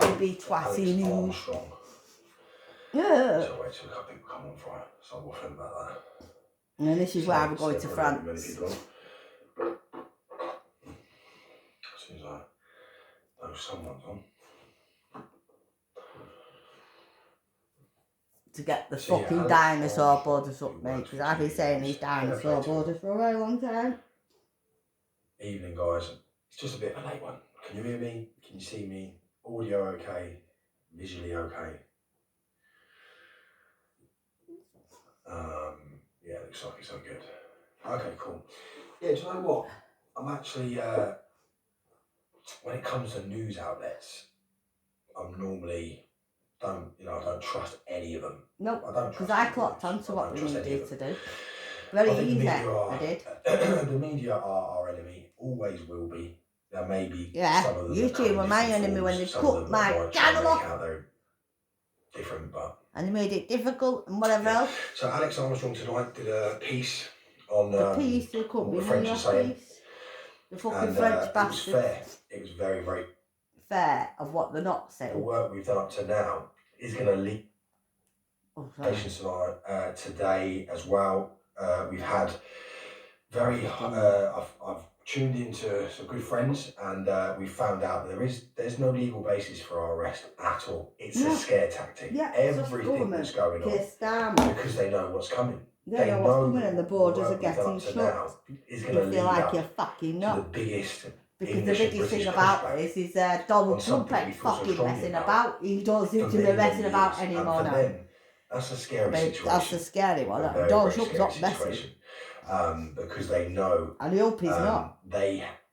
Maybe Twatty News. Armstrong. Yeah. So wait till a couple people come on Friday. So I'm waffling about that. And this is why we're going to France. As soon as I know someone's on. To get the fucking dinosaur borders up, mate, because I've been saying these dinosaur borders for a very long time. Evening, guys. It's just a bit of a late one. Can you hear me? Can you see me? Audio okay? Visually okay? Yeah, looks like it's all good. Okay, cool. Yeah, do you know what? I'm actually, when it comes to news outlets, I'm normally, I don't trust any of them. No, because I clocked onto what we needed to do. I Very think easy, I did. The media are our enemy, always will be. There may be some of them. YouTube were my enemy when they cut my channel off. They're different, but. And they made it difficult and whatever else. So Alex Armstrong tonight did a piece on the piece, the French are saying. The fucking French bastards. It was fair. It was very, very fair of what they're not saying. The work we've done up to now is going to lead patients tonight, today as well. We've had very. I've tuned into some good friends, and we found out there's no legal basis for our arrest at all. It's a scare tactic. Yeah, everything that's going on because they know what's coming. They know what's coming, and the borders are getting shut. Is going to feel like you're fucking nuts. The biggest. Because the biggest thing about this is Donald Trump ain't fucking messing about. He don't seem to be messing about anymore now. That's a scary situation. That's a scary one. Donald Trump's not messing. Because they know. And I hope he's not.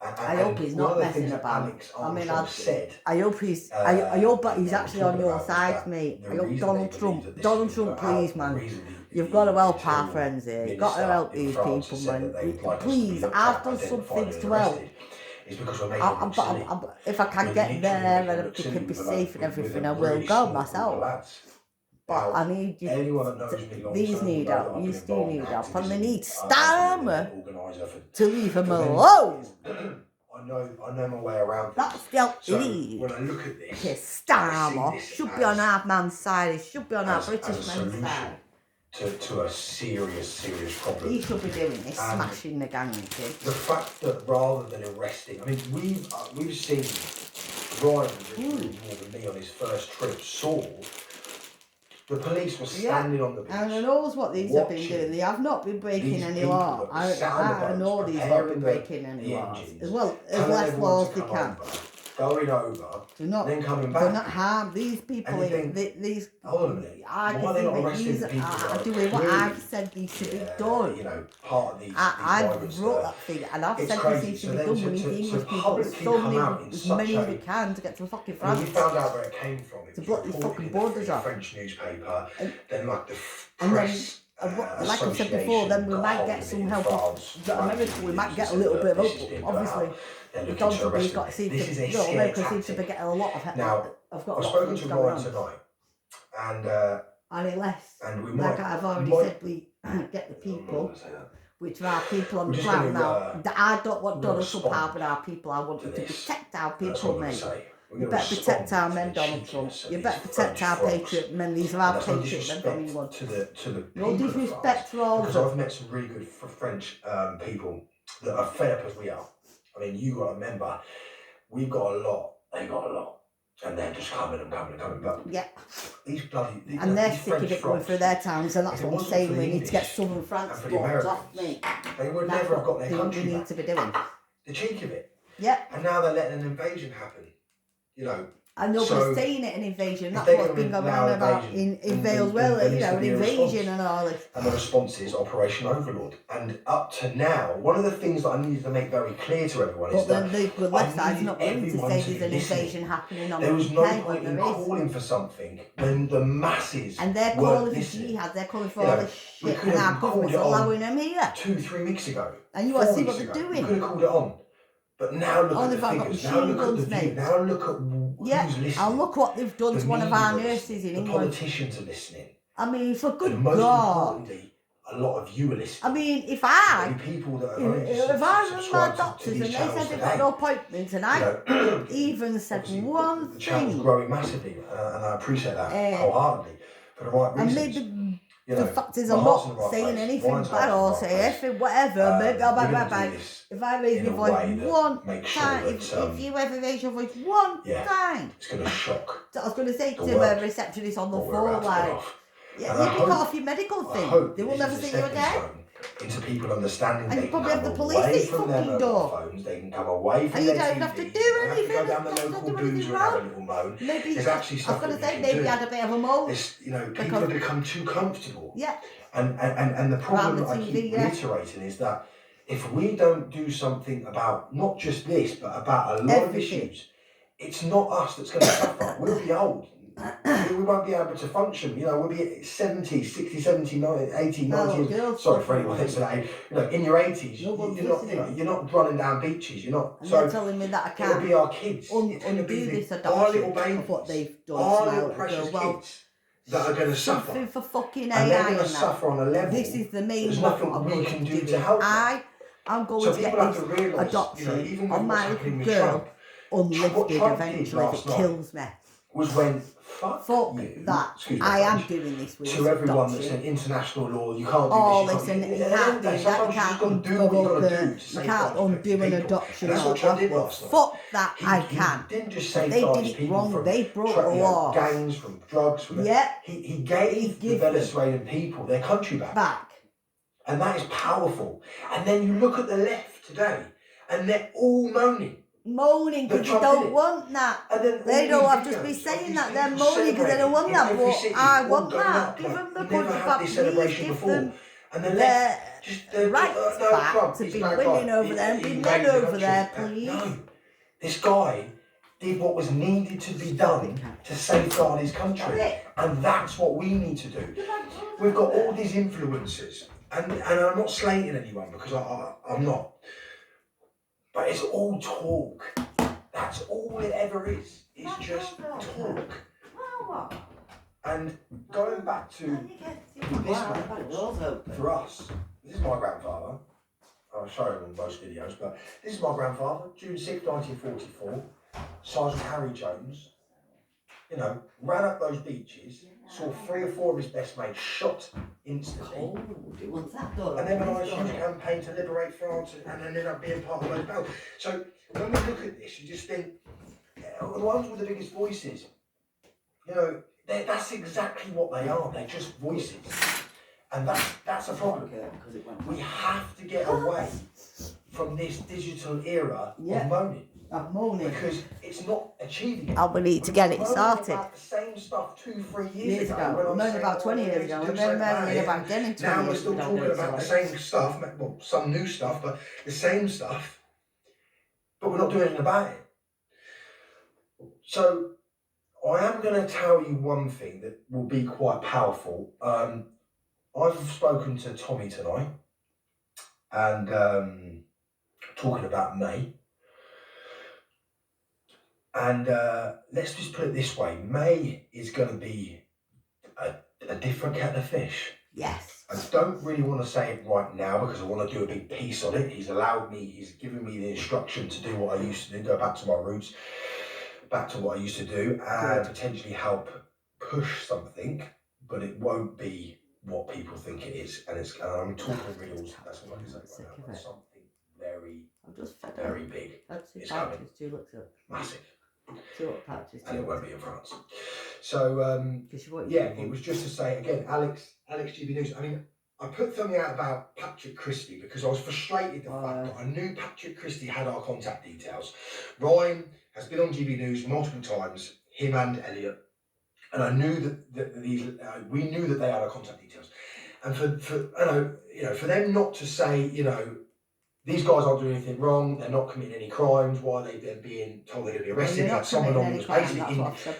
I hope he's not messing about. I mean, I hope he's. I hope he's actually on your side, mate. I hope Donald Trump, please, man. You've got to help our friends here. You've got to help these people, man. Please, I've done some things to help. If I can get there and it can be safe and everything, I will go myself. But I need you. These need help. You still need help, and they need Starmer to leave him alone. I know my way around. That's the help you need. When I look at this, Starmer should be on our man's side. He should be on our British man's side. To a serious problem. He should be doing this, smashing the gang. The fact that rather than arresting, I mean, we've seen Ryan more than me on his first trip saw. The police were standing on the beach. And I knows what these have been doing. They have not been breaking any law. I know these have not been breaking any laws. As well as less laws they can. Going over, then coming back. They're not harmed. These people, these. Hold on a minute. Why are they not arresting people? Are doing what I've said needs to be done. You know, part of these. I've wrote that thing, and I've said this needs to be done. We need the English people as many as we can to get to fucking France. We found out where it came from. To block these fucking borders off. French newspaper, then like the press. Like I said before, then we might get some help off America. We might get a little bit of help, obviously. Donald got America seems to be getting a lot of help. Now, I've spoken to Ryan tonight, and he left. And we like I've already said, we get the people, which are our people on the ground now. I don't want Donald Trump harming our people. I want you to protect our people, mate. You better protect our men, Donald Trump. You better protect our patriot men. These are our patriot men from England. No disrespect for all of them. Because I've met some really good French people that are fed up as we are. I mean, you got to remember, we've got a lot, they got a lot. And they're just coming. But these bloody... And they're sick of it going through their towns, and that's what I'm saying. We need to get southern France blocked off, mate. They would never have got their country we need to be doing. The cheek of it. Yeah. And now they're letting an invasion happen. You know. And nobody's saying it, an invasion. That's what's been going on about in Wales, an invasion and all this. And the response is Operation Overlord. And up to now, one of the things that I needed to make very clear to everyone is that the left side's not willing to say there's an invasion happening on the UK. There was no point in calling for something when the masses and they're calling for jihad, they're calling for all this shit, and our government's allowing them here. 2-3 weeks ago. And you want to see what they're doing. We could have called it on. But now look Only at if the I've got figures. Now machine look at the guns, view. mate. Now look at who's listening. And look what they've done The to one of our media are nurses listening. in The England. politicians are listening. I mean, for good And most God. importantly, a lot of you are listening. I mean, if I rang my doctors and they said they've got no appointments, and I even said one the channel's thing, growing massively, and I appreciate that wholeheartedly for the right and reasons. maybe You know, the fact is my I'm heart's in not the right saying place, anything mine's bad or in the right say place. anything, whatever, maybe we're gonna do this if I raise in my a voice way that one makes sure time, that, if you ever raise your voice one time, it's going to shock. so I was going to say to the world a receptionist on the what we're phone, about to get like, off. yeah, And you I can hope- cut off your medical I thing. hope They will this never is a see you stepping again. stone into people understanding And they you can probably have come the police at away your from their fucking mobile door. phones, they can come away from And you their don't TVs, have to do they don't have to anything. go down the Don't local do boozer anything and have a wrong. little moan. Maybe There's actually I stuff was going that to we say can maybe do. had a bit of a moan. You know, people have become too comfortable. Yeah. And the problem the that I TV, keep reiterating is that if we don't do something about not just this, but about a lot of issues, it's not us that's going to suffer. We'll be old. We won't be able to function. You know, we'll be 70, 60, 70, 90, 80, 90 years. Sorry for anyone that's that age. You know, in your 80s, you're not running down beaches. You're not. And so they're telling me that I can't it'll be our kids. undo this our adoption little babies, of what they've done. our to little our precious girl. kids that are going to suffer. Something for fucking AI And they're going to and suffer on a level. This is the main There's one nothing I'm we going can to do do. to help them. I'm going So to get people have this to realise, adoption even with on what's my happening little with girl Trump, unlifted what Trump did eventually if last it night kills me. was when fuck you, that excuse me, I am French, doing this with to everyone that's in international law. You can't do oh, this. listen, At you the end of can't the do day, that. You sometimes can't you've got to do what you've got to do to you safeguard can't undo an people. adoption And that's what Trump did order. last night. Fuck that, I can. He didn't just They safeguard did it people wrong. from They broke the law. gangs, from drugs. From he gave the Venezuelan people their country back. And that is powerful. And then you look at the left today, and they're all moaning because they don't want that. They don't have to be saying that. They're moaning because they don't want that. But I want that. Give them the country back. Please give them their rights back to be women over there and be men over there, please. No, this guy did what was needed to be done to safeguard his country. And that's what we need to do. We've got all these influences. And I'm not slating anyone because I'm not. But it's all talk. That's all it ever is. It's just talk. And going back to this man, for us, this is my grandfather. I'll show him in most videos, but this is my grandfather, June 6th, 1944. Sergeant Harry Jones, you know, ran up those beaches, saw 3 or 4 of his best mates shot instantly. And then went on a huge campaign to liberate France and ended up being part of those battles. So when we look at this, you just think, the ones with the biggest voices, you know, that's exactly what they are. They're just voices. And that's a problem. We have to get away from this digital era of moaning. Because it's not achieving it. We need to get it started. About the same stuff 2-3 years ago. We moaned about 20 years ago. We moaned about getting 20 years ago. Now we're still talking about the same stuff, well, some new stuff, but the same stuff, but we're not doing anything about it. So I am going to tell you one thing that will be quite powerful. I've spoken to Tommy tonight and talking about May. And let's just put it this way. May is going to be a different kettle of fish. Yes. I don't really want to say it right now because I want to do a big piece on it. He's given me the instruction to do what I used to do, go back to my roots, back to what I used to do, and potentially help push something, but it won't be what people think it is. And I'm talking real, that's what I can say right now, but something very big. It's coming. Massive. And it won't be in France. So, it was just to say, again, Alex GB News, I mean, I put something out about Patrick Christie because I was frustrated the fact that I knew Patrick Christie had our contact details. Ryan has been on GB News multiple times, him and Elliot, and I knew that we knew that they had our contact details. And for them not to say, these guys aren't doing anything wrong, they're not committing any crimes, why are they then being told they're going to be arrested? They had someone on who was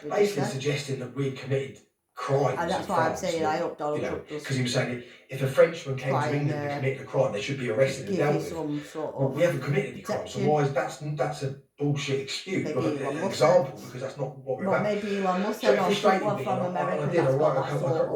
basically suggesting that we'd committed crimes. And that's why I'm saying I hope Donald Trump does. Because he was saying if a Frenchman came to England and committed a crime, they should be arrested and dealt with. Some sort of well, we haven't committed any crime, so why is that's a bullshit excuse? Maybe Well, an example, because that's not what we're about. Maybe Elon Musk So said, it frustrated me, from America.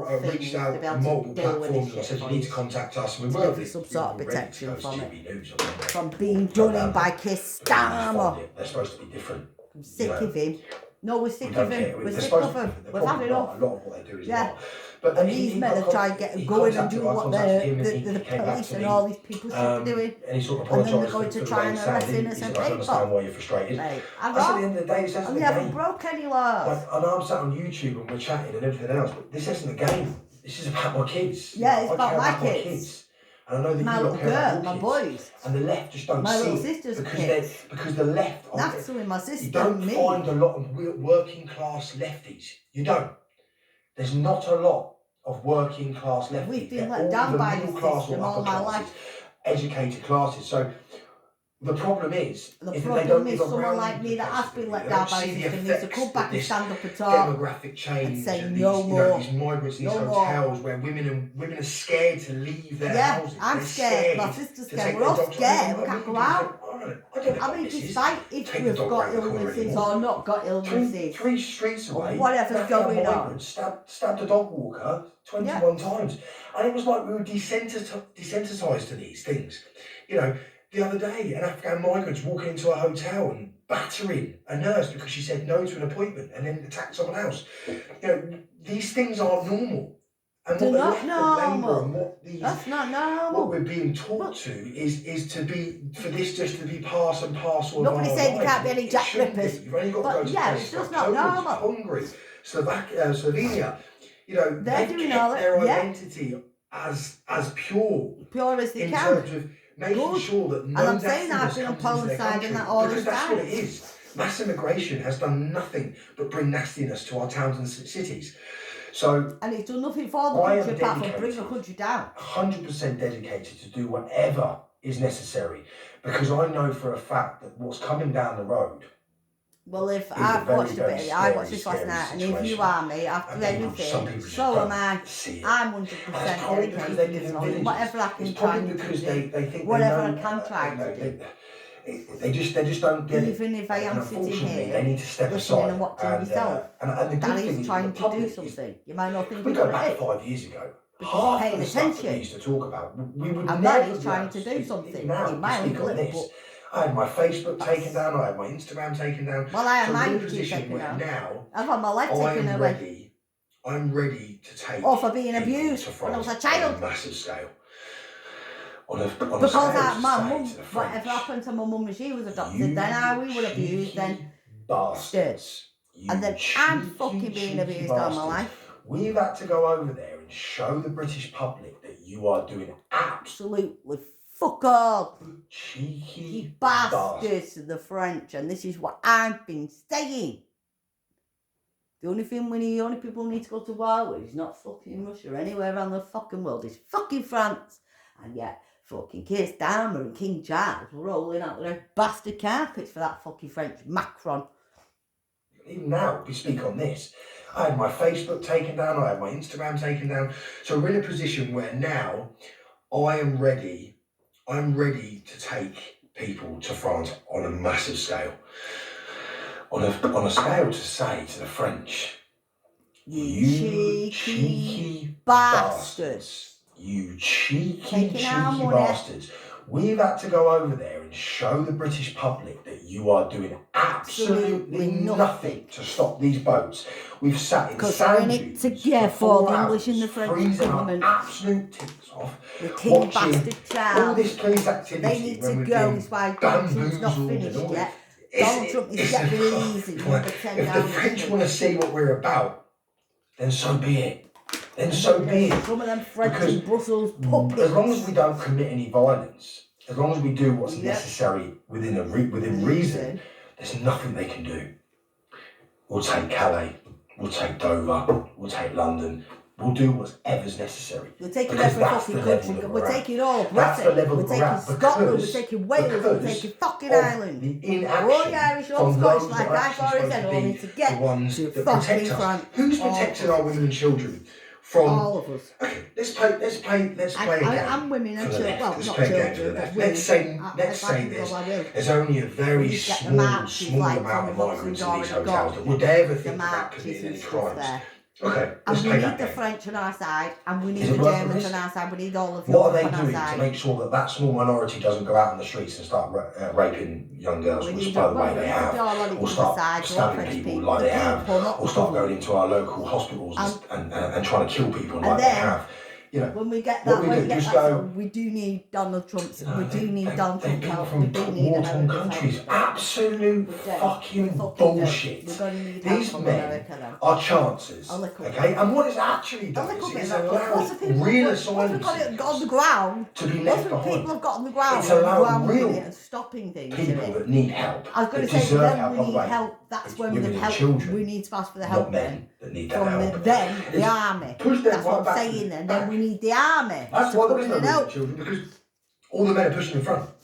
I reached out on multiple platforms and I said, you need to contact us. And we were some sort of protection from it. News from being done in by Keir Starmer. They're supposed to be different. I'm sick of him. No, we're sick We of don't him. care. We're They're sick supposed of to be him. different. They're We've had probably enough. not. A lot of what they do is Yeah. not. But And these men are trying to get going and do what the police and all these people should be doing. And he sort of And then they're apologised going for to try and arrest innocent I understand people. why you're frustrated. Right. I said at the end of the day, this isn't And a they haven't game. broke any laws. Like, I know I'm sat on YouTube and we're chatting and everything else, but this isn't a game. This is about my kids. Yeah, it's I about care my my kids. And I know that My you little don't care about girl, your my kids. boys. And the left just don't My see little it sister's because because the left. That's with my sister You don't and me. find a lot of working class lefties. You don't. There's not a lot of working class lefties. We've been They're let all down the by middle the class system or all upper my classes, life. educated classes. So the problem is, The if they problem don't is live someone around like me that has been let they down don't by see the the system needs to effects come that back and this stand up and talk demographic change and say and no these, more. these migrants, these No more. hotels where women are scared to leave their houses. I'm They're scared. My sister's to scared. take We're all their dogs. scared. We can't go out. I don't know I what mean, this is. despite if Take the we've dog got round the corner illnesses anymore. or not got illnesses, Three streets away, or whatever's going on. Stabbed a dog walker 21 times. And it was like we were desensitised to these things. You know, the other day, an Afghan migrant walking into a hotel and battering a nurse because she said no to an appointment and then attacked someone else. You know, these things aren't normal. And They're what the not left of Labour normal. and what these, That's not normal. what we're being taught to is to be, for this just to be part and parcel of Nobody's our saying you lives. can't be any It Jack shouldn't be. Rippers. You've only got to But go to yeah, places it's just like not Poland, normal. Hungary, Slovenia. You know, They're they've doing kept all that, their yeah. identity as pure as they in can. terms of making Good. sure that And no I'm saying that I've nastiness been on comes into Poland's their side country, and that all because the that's what it time. is. Mass immigration has done nothing but bring nastiness to our towns and cities. So, and it's done nothing for the I am country apart from bring the dedicated, country down. 100% dedicated to do whatever is necessary, because I know for a fact that what's coming down the road. Well, if is I've very, watched a very bit, I scary, watched this last scary night, and if situation. you are me, after And some everything, people just so am don't I. see it. I'm And it's 100% probably because they dedicated live in to villages. whatever I can It's try probably and because do. they think Whatever they know, I can try to do. They just don't get it. Even if I am And sitting unfortunately, here, they need to step listening aside. and watching and, yourself, and the that good thing is is trying the to do public is, something. You might not think if we it's go what back it is. 5 years ago, Because half paying of the stuff that we attention. used to talk about, we would And never then he's be trying able to do speak. something. Even now, He might speak look on it, this. I had my Facebook taken down, I had my Instagram taken down. Well, I had so my we're in a YouTube position taken where down. now I've had my leg taken away. I'm ready to take Or for being people abused to when I was a France on child. a massive scale. On a Because scale my to mum, say to the whatever French, happened to my mum when she was adopted, you then we were abused, then bastards. and then I'm fucking being abused all my bastards. life. We've had to go over there and show the British public that you are doing Absolutely fuck all. cheeky Bastards to the French, and this is what I've been saying. The only people who need to go to war with is not fucking Russia or anywhere around the fucking world, is fucking France. And yet, fucking Keir Starmer and King Charles were rolling out their bastard carpets for that fucking French Macron. Even now, we speak on this. I had my Facebook taken down, I had my Instagram taken down. So we're in a position where now I'm ready to take people to France on a massive scale. On a scale to say to the French, you cheeky bastards. You cheeky bastards. We've had to go over there and show the British public that you are doing absolutely nothing to stop these boats. We've sat in sand dunes together for the English and the French freezing our government. absolute tits off. The King Bastard all Charles. this police activity. They need when to we've go. been It's why Donald Trump's not bamboozled and finished all yet. this. Donald Trump is yet releasing number 10 If down the the French street. want to see what we're about, then so be it. Then so be it. Some of them French Because and Brussels puppets. as long as we don't commit any violence, as long as we do what's necessary within reason, there's nothing they can do. We'll take Calais, we'll take Dover, we'll take London. will do whatever's necessary. We're taking Because every that's the fucking level country. that We're at. taking all That's the Britain. level We're that we're taking at Scotland. We're because- taking Wales. We're because taking fucking of Ireland. the inaction All the Irish, all from Scottish, those like that are I've actually already supposed said, to all be need to the get ones to that fucking protect us. France. Who's All protecting of our us. women and children from? All of us. Okay, let's play a game. And women and for the children. left. Well, Let's not play a game for children, the but left. women. Let's say If I can this. go, I will. There's only a We very need to get the small marches, like, amount from of the migrants in these already hotels got. that would ever The think about marches committing and any stuff crimes. there. Okay, And let's we play need that the game. French on our side, and we Is need it the worth the Germans risk? on our side, we need all of What are Europe they on our doing to side. make sure that that small minority doesn't go out in the streets and start raping young girls, We which need by the to- way well, they we need to have, do all of it or on start the side, stabbing French people people, like the they have, people, not or the start government. going into our local hospitals and trying to kill people like they then, have. You know, when we get what that, we when do, we get just that, go. so we do need Donald Trump's. You know, We do need Donald they Trump's come help. from We do need war-torn America's countries. help. Absolute We do. fucking We fucking bullshit. do. We're going to need help These from men America then. are chances. A little Okay, bit. and what it's actually A done little is bit it's of that. Once the allowed people, real once asylum we've got it seekers on the ground, to be once left the behind. people have got on the ground, It's on the allowed ground real with it and stopping things. people isn't it? that need help. I was going that to say, deserve then help, we by the need way. help. That's It's when women the and help. children, We need to ask for the not help men then. that need that From help. then the It's army. push them That's what right I'm back saying. to And back. then we need the army That's to why come there is in no and women and help. children, because all the men are pushing in front.